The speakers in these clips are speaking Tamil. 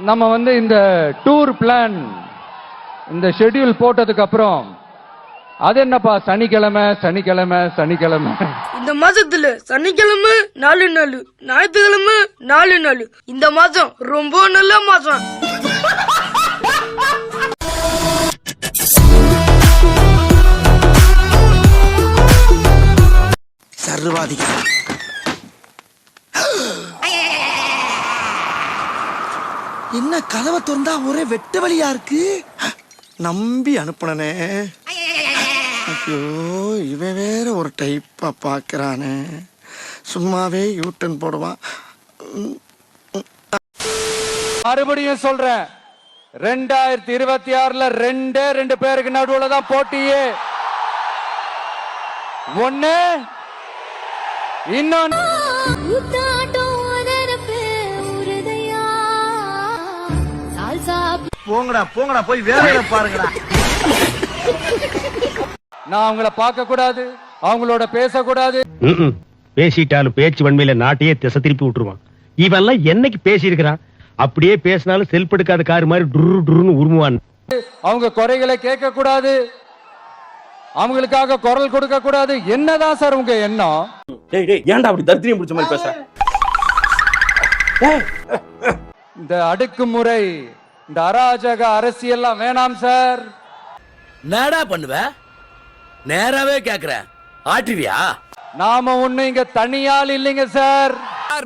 நம்ம இந்த டூர் பிளான் இந்த ஷெட்யூல் போட்டதுக்கு அப்புறம் அது என்னப்பா சனிக்கிழமை சனிக்கிழமை சனிக்கிழமை இந்த மாசத்துல சனிக்கிழமை 4 நாள், ஞாயிற்றுக்கிழமை 4 நாள். இந்த மாசம் ரொம்ப நல்ல மாசம். சர்வாதிகாரி என்ன கதவை திறந்தா ஒரே வெட்ட வழியா இருக்கு. நம்பி அனுப்புனே. ஐயோ இவன் வேற ஒரு டைப்பா பாக்குறானே. சும்மாவே யூட்டன் போடுவான். மறுபடியும் சொல்றேன், 2026ல ரெண்டு பேருக்கு நடுவுல தான் போட்டியே. ஒண்ணு இன்னொன்னு போங்கடா போங்கடா போய் வேலையில பாருங்கடா. நான் அவங்கள பார்க்க கூடாது, அவங்களோட பேசக்கூடாது. பேசிட்டாலும் பேச்சு வன்மையில நாட்டையே திசை திருப்பி விட்டுருவான். இவெல்லாம் என்னைக்கு பேசி இருக்கிறான்? அப்படியே பேசினாலும் செல்பெடுக்காத காரு மாதிரி டுரு டுருன்னு உருமுவான். அவங்க குறைகளை கேட்க கூடாது, அவங்களுக்காக குரல் கொடுக்க கூடாது. என்னதான் சார் உங்க எண்ணம்? ஏன்டா அப்படி தரித்திரியம் பிடிச்ச மாதிரி பேசுற? இந்த அடுக்குமுறை, இந்த அராஜக அரசியல்லாம் வேணாம் சார். நேடா பண்ணுவ? நேராவே கேக்குற, ஆட்டுவியா? நாம ஒண்ணு இங்க தனியால் இல்லைங்க சார்.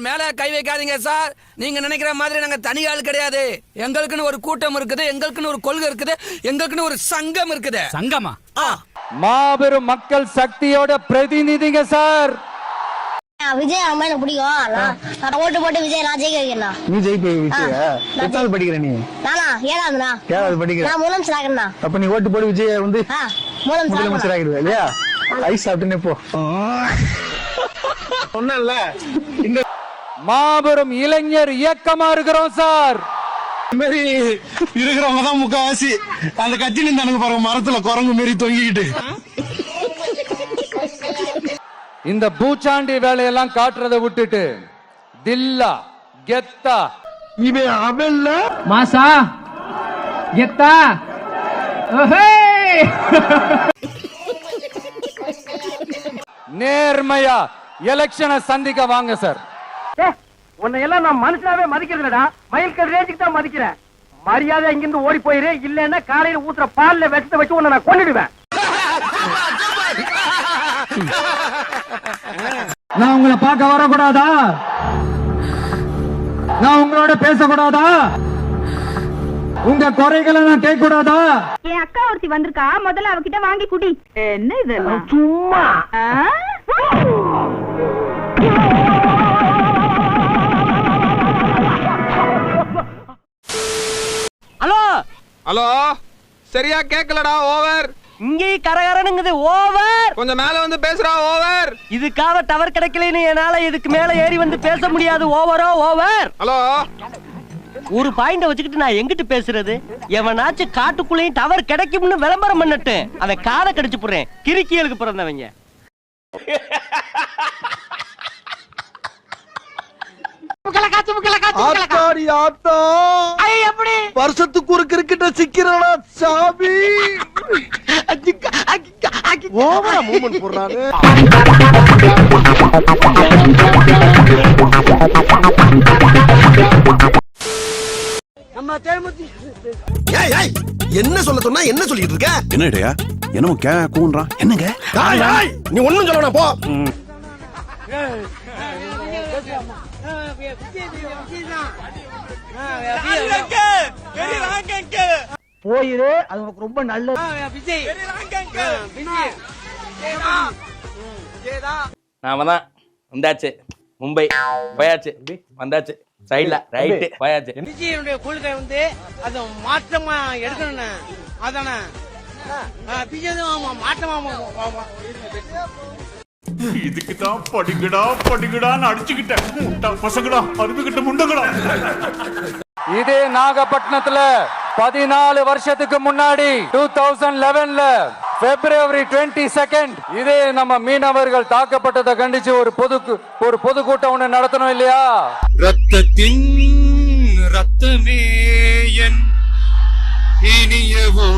மேல கை வைக்காதீங்க சார். நீங்க நினைக்கிற மாதிரி நாங்க தனியாள் கிடையாது. எங்களுக்குன்னு ஒரு கூட்டம் இருக்குது, எங்களுக்குன்னு ஒரு கொள்கை இருக்குது, எங்களுக்குன்னு ஒரு சங்கம் இருக்குது. சங்கமா? மாபெரும் மக்கள் சக்தியோட பிரதிநிதிங்க சார். விஜய் அம்மா எனக்கு பிடிக்கும். நான் ஓட்டு போட்டு விஜய் நான் ஜெயிக்க வைக்கிறேன். நீ ஜெயிப்ப விஜய்? எத்தனாவது படிக்கிற நீ? நானா 7ஆவதுண்ணா. 7ஆவது படிக்கிற? நான் முதலமைச்சர் ஆகிறேன்னா. அப்ப நீ ஓட்டு போட்டு விஜய் முதலமைச்சர் ஆகிடுவ இல்லையா? ஐஸ் சாப்பிட்டுனே போ. சொன்னல இந்த மாபெரும் இளைஞர் இயக்கமா இருக்கிறோம் சார். இந்த மாதிரி இருக்கிறவங்க தான் முக்காவாசி அந்த கட்சியில இருந்தானுங்க பாருங்க, மரத்துல குரங்கு மாரி தொங்கிக்கிட்டு. இந்த பூச்சாண்டி வேலையெல்லாம் காட்டுறதை விட்டுட்டு தில்லா கெத்தா இவன் அவல்ல மாசா கெத்தா நேர்மையா எலெக்ஷனை சந்திக்க வாங்க சார். உன்னை எல்லாம் நான் மனுஷனாவே மதிக்கிறதுலடா, மயில் ரேஞ்சுக்கு தான் மதிக்கிறேன். மரியாதை இங்கிருந்து ஓடி போயிரு, இல்லன்னா காலையில ஊத்துற பால்ல விஷத்தை வச்சு உன்னை நான் கொன்னுடுவேன். நான் உங்களை பார்க்க வரக்கூடாதா? நான் உங்களோட பேசக்கூடாதா? உங்க குறைகளை நான் கேட்க கூடாதா? என் அக்கா ஒருத்தி வந்திருக்கா, முதல்ல அவகிட்ட வாங்கி குடி. என்ன இதெல்லாம்? சும்மா ஹலோ ஹலோ, சரியா கேக்கலடா. ஓவர். இங்கே கரகரனுங்குது. ஓவர். கொஞ்சம் மேல வந்து பேசுறா. ஓவர். இதுக்காக டவர் கிடைக்கலன்னு என்னால இதுக்கு மேல ஏறி வந்து பேச முடியாது. ஓவரோ ஓவர். ஹலோ, ஒரு பாயிண்ட வச்சுக்கிட்டு நான் எங்கிட்டு பேசுறது? எவனாச்சும் காட்டுக்குள்ளேயும் டவர் கிடைக்கும்னு விளம்பரம் பண்ணட்டு அவன் காதை கடிச்சு போடுறேன். கிறுக்கியலுக்கு பிறந்தவங்க. வருஷத்துக்கு ஒரு கிரிக்கெட்ட சிக்கிறடா சாமி. ஓவரா மூவ்மெண்ட் போடுறாரு. என்ன சொல்ல சொன்னா என்ன சொல்லிட்டு இருக்க? என்னடா என்னமோ கூன்றான். என்னங்க நீ ஒண்ணும் சொல்லணும் போ. போயிரு, அது உனக்கு ரொம்ப நல்லது. நாம தான் வந்தாச்சு. மும்பை போயாச்சு, வந்தாச்சு. சைடுல ரைட் போயாச்சு. விஜயனுடைய கொள்கை அது மாற்றமா எடுக்கணும். அதானே இதுக்குதான் படிக்கடா படிக்கடான்னு அடிச்சுக்கிட்டேன். முட்டா பசங்கடா, அருமைக்கிட்ட முண்டங்கடா. இதே நாகப்பட்டினத்துல 14 வருஷத்துக்கு முன்னாடி 2011ல February 22nd இதே நம்ம மீனவர்கள் தாக்கப்பட்டதை கண்டிச்சு ஒரு பொதுக்கூட்டம் ஒண்ணு நடத்தணும் இல்லையா? ரத்தத்தின் ரத்தமே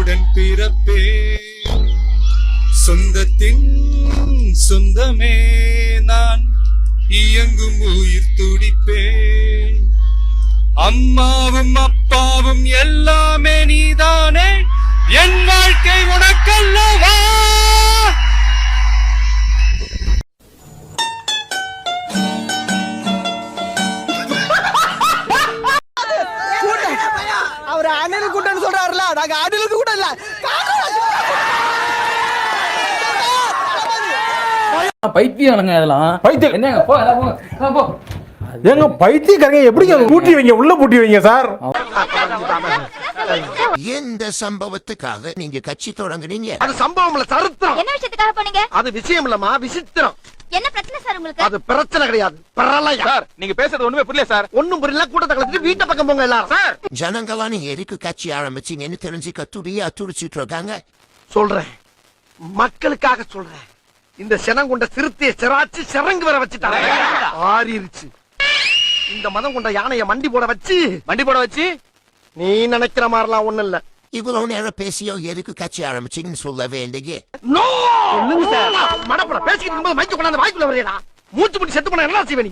உடன் பிறப்பே சொந்தத்தின் சொந்தமே நான் இயங்கும் உயிர் துடிப்பே அம்மாவும் அப்பாவும் எல்லாமே நீதானே என் வாழ்க்கை உனக்கல்லவா. அவர் அணில் கூட்டம்னு சொல்றாருல, நாங்க அணிலுக்கு கூட இல்ல. பைத்தியம் அதெல்லாம் பைத்தியம் என்னங்க போ. ஏங்க பைத்தியக்காரங்க எப்படிங்க பூட்டி வைங்க, உள்ள பூட்டி வைங்க சார். எந்த சம்பவத்துக்காக நீங்க கட்சி தொடங்குனீங்க? அது சம்பவம்ல சரித்திரம். என்ன விஷயத்துக்காக போனீங்க? அது விஷயம் இல்லம்மா, விசித்திரம். என்ன பிரச்சனை சார் உங்களுக்கு? அது பிரச்சனை கிடையாது, பிரளயம். சார் நீங்க பேசுறது ஒண்ணுமே புரியல சார். ஒண்ணும் புரியல, கூட்டத்தை கலந்துட்டு வீட்டை பக்கம் போங்க எல்லாரும். சார் ஜனங்களா நீங்க எதுக்கு கட்சி ஆரம்பிச்சீங்கன்னு தெரிஞ்சுக்க துடிச்சிட்டு இருக்காங்க. சொல்றேன், மக்களுக்காக சொல்றேன். இந்த செனம் கொண்ட சிறுத்தையை சிராச்சு சிறங்கு வர வச்சுட்டாங்க, ஆறிருச்சு. இந்த மதம் கொண்ட யானைய மண்டி போட வச்சு நீ நினைக்கிற மாதிரிலாம் ஒண்ணு இல்ல. இவ்வளவு நேரம் பேசியோ எதுக்கு கட்சி ஆரம்பிச்சீங்கன்னு சொல்லவே இல்லையே. மடப்பட பேசிக்கிட்டு இருக்கும்போது மைக்க கொண்டாந்து வாய்க்குள்ள வரையடா. மூச்சு முடி செத்து போன என்ன செய்வே நீ?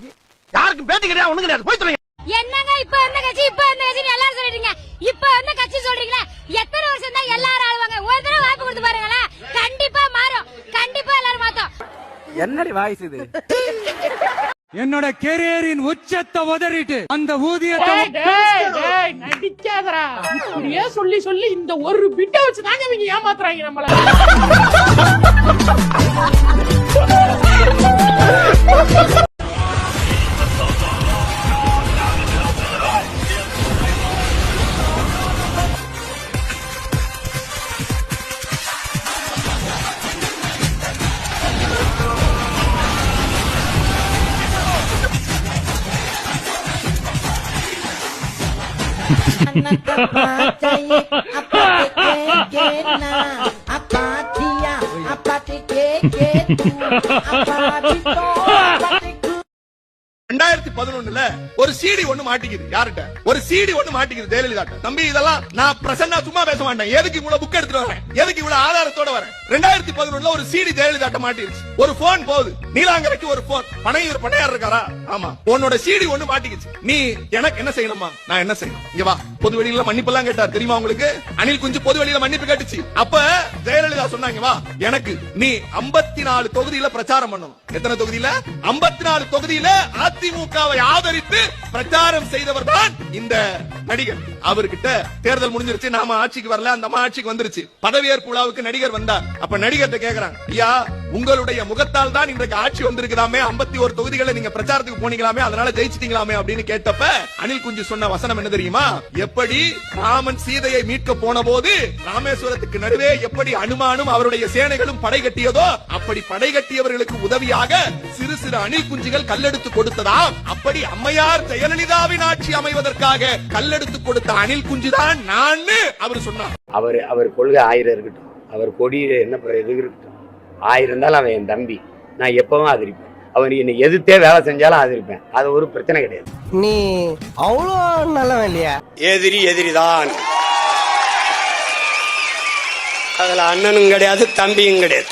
யாருக்கும் பேட்டி கிடையாது, ஒண்ணு கிடையாது, போய் சொல்லுங்க. என்னங்க இப்ப என்ன கட்சி எல்லாரும் சொல்லிட்டீங்க. இப்ப என்ன கட்சி சொல்றீங்களா? எத்தனை வருஷம் தான் எல்லாரும் ஆளுவாங்க? ஒரு தடவை வாய்ப்பு கொடுத்து பாருங்களேன், கண்டிப்பா மாறும். கண்டிப்பா எல்லாரும் மாத்தோம். என்னடி வாய்ஸ் இது? என்னோட கெரியரின் உச்சத்தை உதறிட்டு அந்த ஊதியத்தை நடிக்காதரா. இப்படியே சொல்லி சொல்லி இந்த ஒரு பிட்ட வச்சு தாங்க இவங்க ஏமாத்துறாங்க நம்மள. ஒரு சிடி ஒண்ணு மாட்டிக்குது. யார்கிட்ட? ஒரு சிடி ஒண்ணு மாட்டிக்குது ஜெயலலிதா. தம்பி இதெல்லாம் நான் பிரசன்னா சும்மா பேச மாட்டேன். எதுக்கு இவ்வளவு புக் எடுத்துட்டு வரேன்? எதுக்கு இவ்வளவு ஆதாரத்தோட வரேன்? 2011 ஒரு சிடி ஜெயலலிதா மாட்டிருச்சு. ஒரு போன் போகுது, நீலாங்கரைக்கு ஒரு போன். பணையார் இருக்காரா? ஆமா. உன்னோட சிடி ஒண்ணு மாட்டிக்கிச்சு. நீ எனக்கு என்ன செய்யணுமா? நான் என்ன செய்யணும்? இங்க வா. பொது வெளியில மன்னிப்பு எல்லாம் கேட்டார் தெரியுமா உங்களுக்கு? அனில் குஞ்சு பொது வெளியில மன்னிப்பு கேட்டுச்சு. அப்ப ஜெயலலிதா சொன்னாங்க, வா எனக்கு நீ 54 தொகுதியில பிரச்சாரம் பண்ணணும். எத்தனை தொகுதியில? 54 தொகுதியில அதிமுகவை ஆதரித்து பிரச்சாரம் செய்தவர் தான் இந்த நடிகர். அவர்கிட்ட தேர்தல் முடிஞ்சிருச்சு, நாம ஆட்சிக்கு வரல, அந்த ஆட்சிக்கு வந்துருச்சு. பதவியேற்பு விழாவுக்கு நடிகர் வந்தார். அப்ப நடிகர்கிட்ட கேக்குறாங்க, ஐயா உங்களுடைய முகத்தால் தான் இன்றைக்கு ஆட்சி வந்திருக்குதாமே, 51 தொகுதிகளை நீங்க பிரச்சாரத்துக்கு போனீங்களாமே, அதனால ஜெயிச்சிட்டீங்களாமே அப்படின்னு கேட்டப்ப அனில் குஞ்சு சொன்ன வசனம் என்ன தெரியுமா? எப்படி ராமன் சீதையை மீட்க போன போது ராமேஸ்வரத்துக்கு நடுவே எப்படி அனுமானும் அவருடைய சேனைகளும் படை கட்டியதோ, அப்படி படை கட்டியவர்களுக்கு உதவியாக சிறு சிறு அணில் குஞ்சுகள் கல்லெடுத்து கொடுத்ததாம். அப்படி அம்மையார் ஜெயலலிதாவின் ஆட்சி அமைவதற்காக கல்லெடுத்து கொடுத்த அணில் குஞ்சுதான் நான் அவர் சொன்னார். அவர் கொள்கை 1000 இருக்கட்டும், அவர் கொடி என்ன இது இருக்கட்டும், 1000 இருந்தாலும் அவன் என் தம்பி, நான் எப்பவும் ஆதரிப்பேன். அவன் என்னை எதிர்த்தே வேலை செஞ்சாலும் ஆதரிப்பேன். அது ஒரு பிரச்சனை கிடையாது. நீ அவ்வளோ நல்லவன் இல்லையா? எதிரிதான், அதுல அண்ணனும் கிடையாது, தம்பியும் கிடையாது.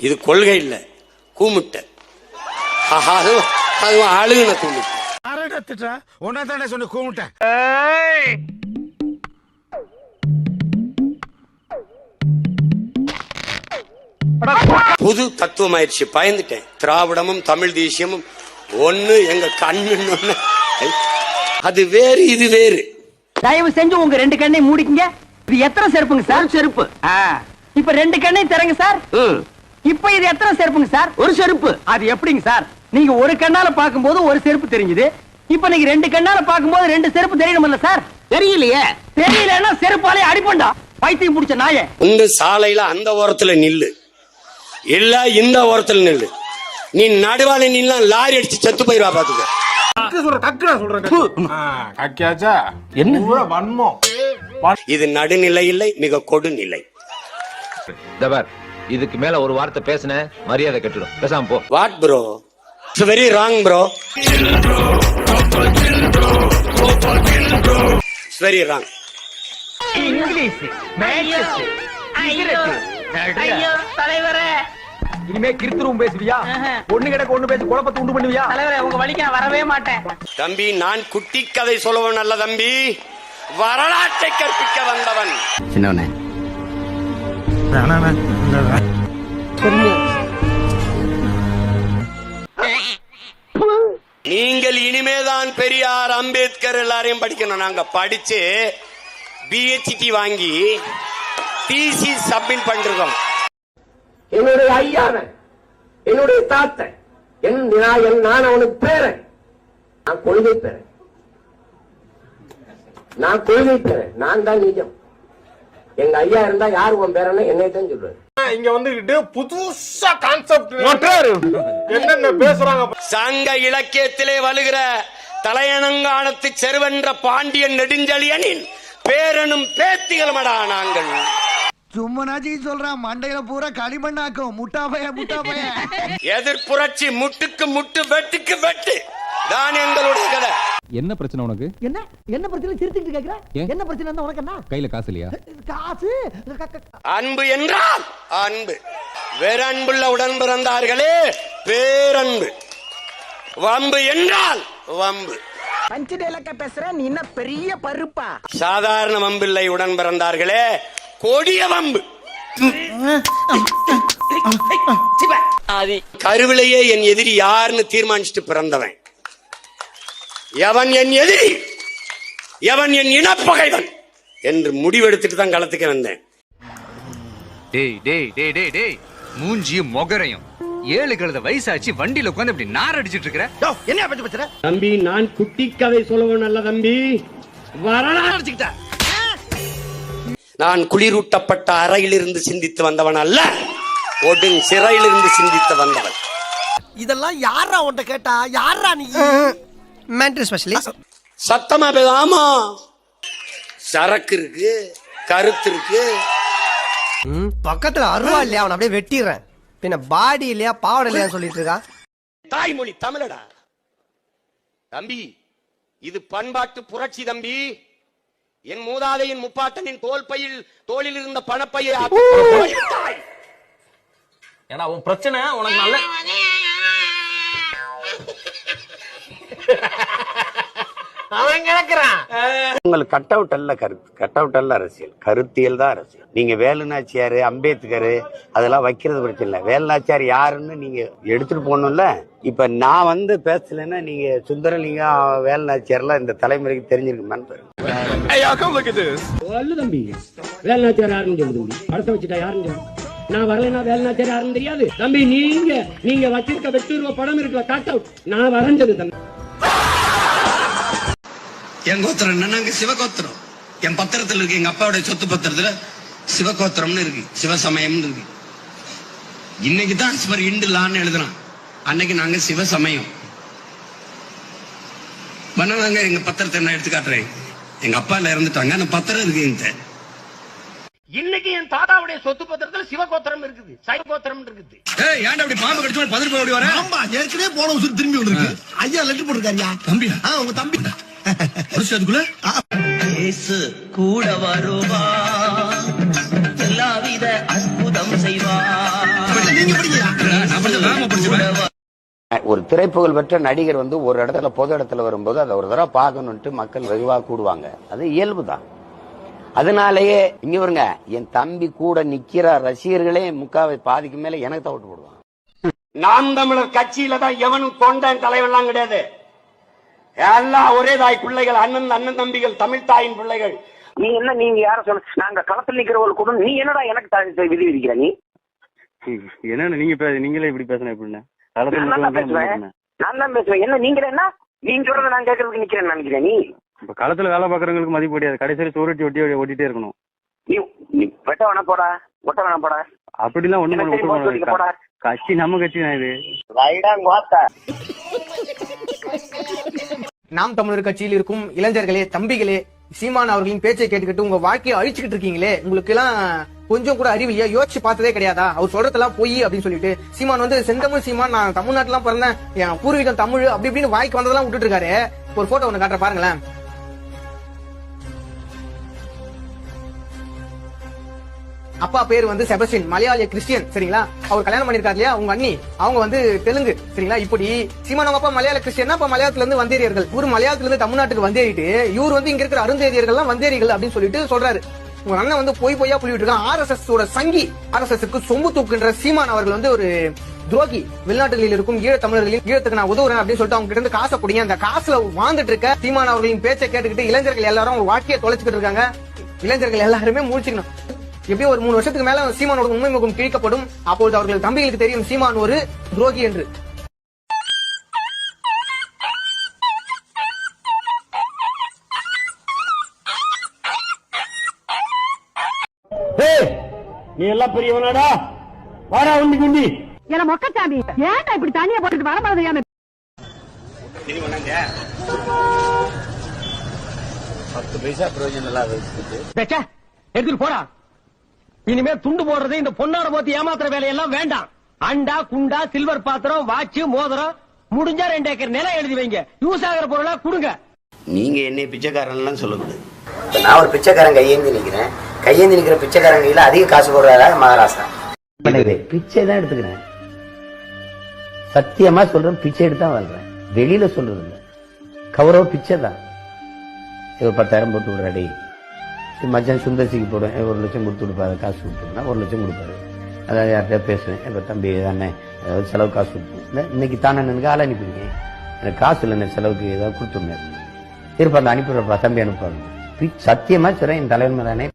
இது கொள்கை இல்ல, கூமுட்ட. அதுவும் ஆளுகின கூமுட்ட. உன்னதானே சொன்ன கூமுட்ட. புது தத்துவம் ஆயிடுச்சு, பயந்துட்டேன். திராவிடமும் தமிழ் தேசியமும் ஒண்ணு, எங்க கண்ணு அது வேறு, இது வேறு. தயவு செஞ்சு உங்க 2 கண்ணை மூடிக்கங்க. இது எத்தனை செருப்புங்க சார்? செருப்பு. இப்ப 2 கண்ணை திறங்க சார். இப்ப இது எத்தனை செருப்புங்க சார்? ஒரு செருப்பு. அது எப்படிங்க சார்? நீங்க ஒரு கண்ணால பாக்கும்போது ஒரு செருப்பு தெரிஞ்சது, இப்ப நீங்க 2 கண்ணால பாக்கும்போது 2 செருப்பு தெரியணும்ல சார்? தெரியலையே. தெரியலன்னா செருப்பாலே அடிப்பண்டா, பைத்தியம் பிடிச்ச நாயே. இந்த சாலையில அந்த ஓரத்துல நில்லு, இல்ல இந்த ஓரத்துல நில்லு. நீ நடுவால நின்னா லாரி அடிச்சு செத்து போயிருவா பாத்துக்க. வன்மம். இது நடுநிலை இல்லை, மிக கொடுநிலை. இதுக்கு மேல ஒரு வார்த்தை பேசுன மரியாதை கெட்டுடும். பேசாம போ. What bro? It's very wrong bro. It's very wrong. English ஐயோ தலைவரே, இனிமே கிறிஸ்துவம் பேசுவியா? ஒண்ணு கிடக்க ஒண்ணு பேசி குழப்பத்தை உண்டு பண்ணுவியா? தலைவரே, உங்க வழிக்கு நான் வரவே மாட்டேன். தம்பி, நான் குட்டி கதை சொல்லுவன் அல்ல தம்பி, வரலாற்றை கற்பிக்க வந்தவன். சின்னவனே, நீங்கள் இனிமேதான் பெரியார், அம்பேத்கர் எல்லாரையும் படிக்கணும். நாங்க படிச்சு PhD வாங்கி தீசிஸ் சப்மிட் பண்றோம். என்னுடைய ஐயாவன், என்னுடைய தாத்தன், நான் அவனுக்கு பேரன். நான் கொள்கை பேரன், நான் தான் நிஜம். எங்க ஐயா இருந்தா யாரு உன் பேரன்னு என்னைத்தான் சொல்றாரு. இங்க வந்துகிட்டு புதுசா கான்செப்ட் என்னென்ன பேசுறாங்க. சங்க இலக்கியத்திலே வலுகிற தலையணங்கானத்து செருவென்ற பாண்டியன் நெடுஞ்செழியனின் பேரனும் பேத்திகளுமடா நாங்கள். சும்மா நாச்சி சொல்றான், மண்டையில பூரா களிமண்ணாக்கும். முட்டாபைய எதிர்ப்புரட்சி, முட்டுக்கு முட்டு, வெட்டுக்கு வெட்டு தான் எங்களுடைய கதை. என்ன பிரச்சனை உனக்கு? என்ன பிரச்சனை சிரிச்சுட்டு கேக்குற? என்ன பிரச்சனை உனக்கு? என்ன கையில காசு இல்லையா? காசு அன்பு என்றால் அன்பு, வேற அன்புள்ள உடன் பிறந்தார்களே பேரன்பு. வம்பு என்றால் வம்பு. பஞ்சடேலக்க பேசுற நீ என்ன பெரிய பருப்பா? சாதாரண வம்பில்லை உடன் பிறந்தார்களே, கொடிய வம்பு. கருவிலேயே என் எதிரி யாருன்னு தீர்மானிச்சுட்டு பிறந்தவன். எவன் என் எதிரி, எவன் என் இனப்பகைவன் என்று முடிவெடுத்துட்டு தான் களத்துக்கு வந்தேன். டேய் டேய் டேய் டேய் டேய், மூஞ்சியும் மொகரையும் 7 கழுத வயசாச்சு வண்டியில உட்கார்ந்து இப்படி நார் அடிச்சிட்டு இருக்கற. என்ன பத்தி பேசுற? தம்பி, நான் குட்டி கதை சொல்லுவன் அல்ல தம்பி, வரலாறு அடிச்சுக்கிட்ட. நான் குளிரூட்டப்பட்ட அறையிலிருந்து சிந்தித்து வந்தவன் அல்ல, ஒடுங் சிறையிலிருந்து சிந்தித்து வந்தவன். இதெல்லாம் யாரா உன்கிட்ட கேட்டா? யாரா நீ? Mental specialist. சத்தமா பேச. ஆமா, சரக்கு இருக்கு, கருத்து இருக்கு. பக்கத்துல அருவா இல்லையா? அவன் அப்படியே வெட்டிடுறேன். பின்ன பாடி இல்லையா, பாவடை இல்லையா சொல்லிட்டு இருக்கா? தாய்மொழி தமிழடா தம்பி, இது பண்பாட்டு புரட்சி தம்பி. என் மூதாதையின் முப்பாட்டனின் தோளில் இருந்த பணப்பையை ஏன்னா உன் பிரச்சனை உனக்கு நல்ல உங்களுக்கு கட் அவுட் அல்ல கருத்து, கட் அவுட் அல்ல அரசியல், கருத்தியல் தான் அரசியல். நீங்க வேலுநாச்சியாரு, அம்பேத்கர் அதெல்லாம் வைக்கிறது பிரச்சனை இல்லை. வேலுநாச்சியார் யாருன்னு நீங்க எடுத்துட்டு போகணும்ல. இப்ப நான் வந்து பேசலன்னா நீங்க சுந்தரலிங்கம், வேலுநாச்சியார்லாம் இந்த தலைமுறைக்கு தெரிஞ்சிருக்குமான்னு தம்பி. வேலுநாச்சியார் யாருன்னு சொல்லுங்க, படத்தை வச்சுட்டா யாருன்னு சொல்லுங்க. நான் வரலன்னா வேலுநாச்சியார் யாருன்னு தெரியாது தம்பி. நீங்க வச்சிருக்க வெட்டூர்வ படம் இருக்குல்ல, கட் அவுட், நான் வரைஞ்சது தம்பி. என் கோத்திரம் என்னன்னா சிவகோத்திரம். என் பத்திரத்துல இருக்கு, எங்க அப்பாவுடைய சொத்து பத்திரத்துல சிவகோத்திரம்னு இருக்கு, சிவசமயம்னு இருக்கு. இன்னைக்கு தான் ஸ்வர் இண்டுலான்னு எழுதுறான், அன்னைக்கு நாங்க சிவசமயம் பண்ணாங்க. எங்க பத்திரத்தை நான் எடுத்து காட்டுறேன். எங்க அப்பா எல்லாம் இறந்துட்டாங்க, அந்த பத்திரம் இருக்கு என்கிட்ட. இன்னைக்கு என் தாத்தாவுடைய சொத்து பத்திரத்துல சிவகோத்திரம் இருக்குது, சைவகோத்திரம் இருக்குது. ஏன்டா அப்படி பாம்பு கடிச்சு பதில் போய் வர? ஏற்கனவே போன உசுறு திரும்பி வந்துருக்கு. ஐயா லெட்டர் போட்டிருக்காருயா. தம்பி, உங்க தம்பி கூட வருவா, எல்லாவித அற்புதம் செய்வா. ஒரு திரைப்புகழ் பெற்ற நடிகர் வந்து ஒரு இடத்துல பொது இடத்துல வரும்போது அதை ஒரு தடவை பார்க்கணும்ட்டு மக்கள் வெகுவாக கூடுவாங்க. அது இயல்புதான். அதனாலேயே இங்க வருங்க, என் தம்பி கூட நிக்கிற ரசிகர்களே முக்காவை பாதிக்கு மேல எனக்கு தான் ஓட்டு போடுவாங்க. நாம் தமிழர் கட்சியில தான் எவனும் தொண்டன் தலைவெல்லாம் கிடையாது. எல்லாம் ஒரே தாய் பிள்ளைகள், அண்ணன் தம்பிகள், தமிழ் தாயின் பிள்ளைகள். நீங்க யார சொல்ல? நாங்க களத்தில் நிக்கிறவர்கள் கூட நீ என்னடா எனக்கு விதி விதிக்கிற? நீ என்ன நீங்களே இப்படி பேசுன எப்படின்னா? நான் தான் பேசுவேன். என்ன நீங்க என்ன நீங்க சொல்றத நான் கேட்கறதுக்கு நிக்கிறேன்னு நினைக்கிறேன். நீ இப்ப களத்துல வேலை பாக்குறவங்களுக்கு மதிப்பு கிடையாது. கடைசியில சோறுட்டி ஓட்டிட்டே இருக்கணும். நீ வெட்ட வேணா போடா, ஒட்ட வேணா போடா. அப்படிலாம் ஒண்ணு போடா. கட்சி நம்ம கட்சி தான் இது. நாம் தமிழர் கட்சியில் இருக்கும் இளைஞர்களே, தம்பிகளே, சீமான் அவர்களின் பேச்சை கேட்டுக்கிட்டு உங்க வாழ்க்கையை அழிச்சுக்கிட்டு இருக்கீங்களே, உங்களுக்கு எல்லாம் கொஞ்சம் கூட அறிவில்லையா? யோசிச்சு பார்த்ததே கிடையாதா? அவர் சொல்றதெல்லாம் பொய் அப்படின்னு சொல்லிட்டு சீமான் வந்து செந்தமிழ் சீமான், நான் தமிழ்நாட்டுல பிறந்தேன், என் பூர்வீகம் தமிழ் அப்படி இப்படின்னு வாய்க்கு வந்ததெல்லாம் விட்டுட்டு இருக்காரு. ஒரு போட்டோ ஒண்ணு காட்டுற பாருங்களேன். அப்பா பேர் வந்து செபஸ்டின், மலையாளிய கிறிஸ்டியன் சரிங்களா. அவர் கல்யாணம் பண்ணிருக்காரு இல்லையா உங்க அண்ணி, அவங்க வந்து தெலுங்கு சரிங்களா. இப்படி சீமான் அவங்க அப்பா மலையாள கிறிஸ்டியன், அப்ப மலையாளத்துல இருந்து வந்தேரியர்கள், இவரு மலையாளத்துல இருந்து தமிழ்நாட்டுக்கு வந்தேறிட்டு இவர் வந்து இங்க இருக்கிற அருந்தேரியர்கள் வந்தேரிகள் அப்படின்னு சொல்லிட்டு சொல்றாரு. உங்க அண்ணன் வந்து பொய்யா புள்ளிட்டு இருக்கான். RSS ஓட சங்கி, RSS-க்கு சொம்பு தூக்குன்ற சீமான் அவர்கள் வந்து ஒரு துரோகி. வெளிநாட்டுகளில் இருக்கும் ஈழ தமிழர்களின் ஈழத்துக்கு நான் உதவுறேன் அப்படின்னு சொல்லிட்டு அவங்க கிட்ட இருந்து காசை பிடிங்க. அந்த காசுல வாழ்ந்துட்டு இருக்க சீமான் அவர்களின் பேச்சை கேட்டுக்கிட்டு இளைஞர்கள் எல்லாரும் அவங்க வாழ்க்கையை தொலைச்சுக்கிட்டு இருக்காங்க. இளைஞர்கள் எல்லாருமே முடிச்சுக்கணும். எப்படியும் ஒரு 3 வருஷத்துக்கு மேல சீமானோட உண்மை முகம் கிழிக்கப்படும். அப்பொழுது அவர்கள் தம்பிகளுக்கு தெரியும் சீமான் ஒரு துரோகி என்று. நீ எல்லாம் பெரியவனாடா, வாடா உண்டி குண்டி. ஏன்னா மொக்கச்சாமி ஏன்டா இப்படி தனியா போட்டுட்டு வர மாதிரி 10 பைசா பிரயோஜனம் இல்லாத எடுத்துட்டு போடா. இனிமே துண்டு போடுறது இந்த பொன்னாட போத்தி ஏமாத்துற வேலையெல்லாம் வேண்டாம். அண்டா குண்டா சில்வர் பாத்திரம் வாட்சு மோதிரம் முடிஞ்சா 2 ஏக்கர் நிலம் எழுதி வைங்க. யூஸ் ஆகிற பொருளா கொடுங்க. நீங்க என்னை பிச்சைக்காரன் சொல்லக்கூடாது. நான் ஒரு பிச்சைக்காரன் கையேந்தி நிக்கிறேன். கையேந்தி நிக்கிற பிச்சைக்காரன் கையில அதிக காசு போடுறாரா மகாராஷ்டிரா. பிச்சை தான் எடுத்துக்கிறேன். சத்தியமா சொல்றேன், பிச்சை எடுத்து தான் வாழ்றேன். வெளியில சொல்றது இல்ல. கௌரவ பிச்சை தான். ஒரு 10,000 போட்டு விடுறாடி, மச்சான் சுந்தர்சிக்கு போடுவேன், 1 லட்சம் கொடுத்து விடுப்பாரு, காசு கொடுத்துருந்தா 1 லட்சம் கொடுப்பாரு. அதாவது யார்கிட்ட பேசுவேன், இப்ப தம்பி தானே ஏதாவது செலவு காசு கொடுத்து இன்னைக்கு தானே எனக்கு ஆள் அனுப்பியிருக்கேன், எனக்கு காசு இல்லை, செலவுக்கு ஏதாவது கொடுத்துருந்தேன் இருப்பா, அந்த அனுப்பிடுறப்பா தம்பி அனுப்பாரு. சத்தியமா சொல்றேன், என் தலைவர் தானே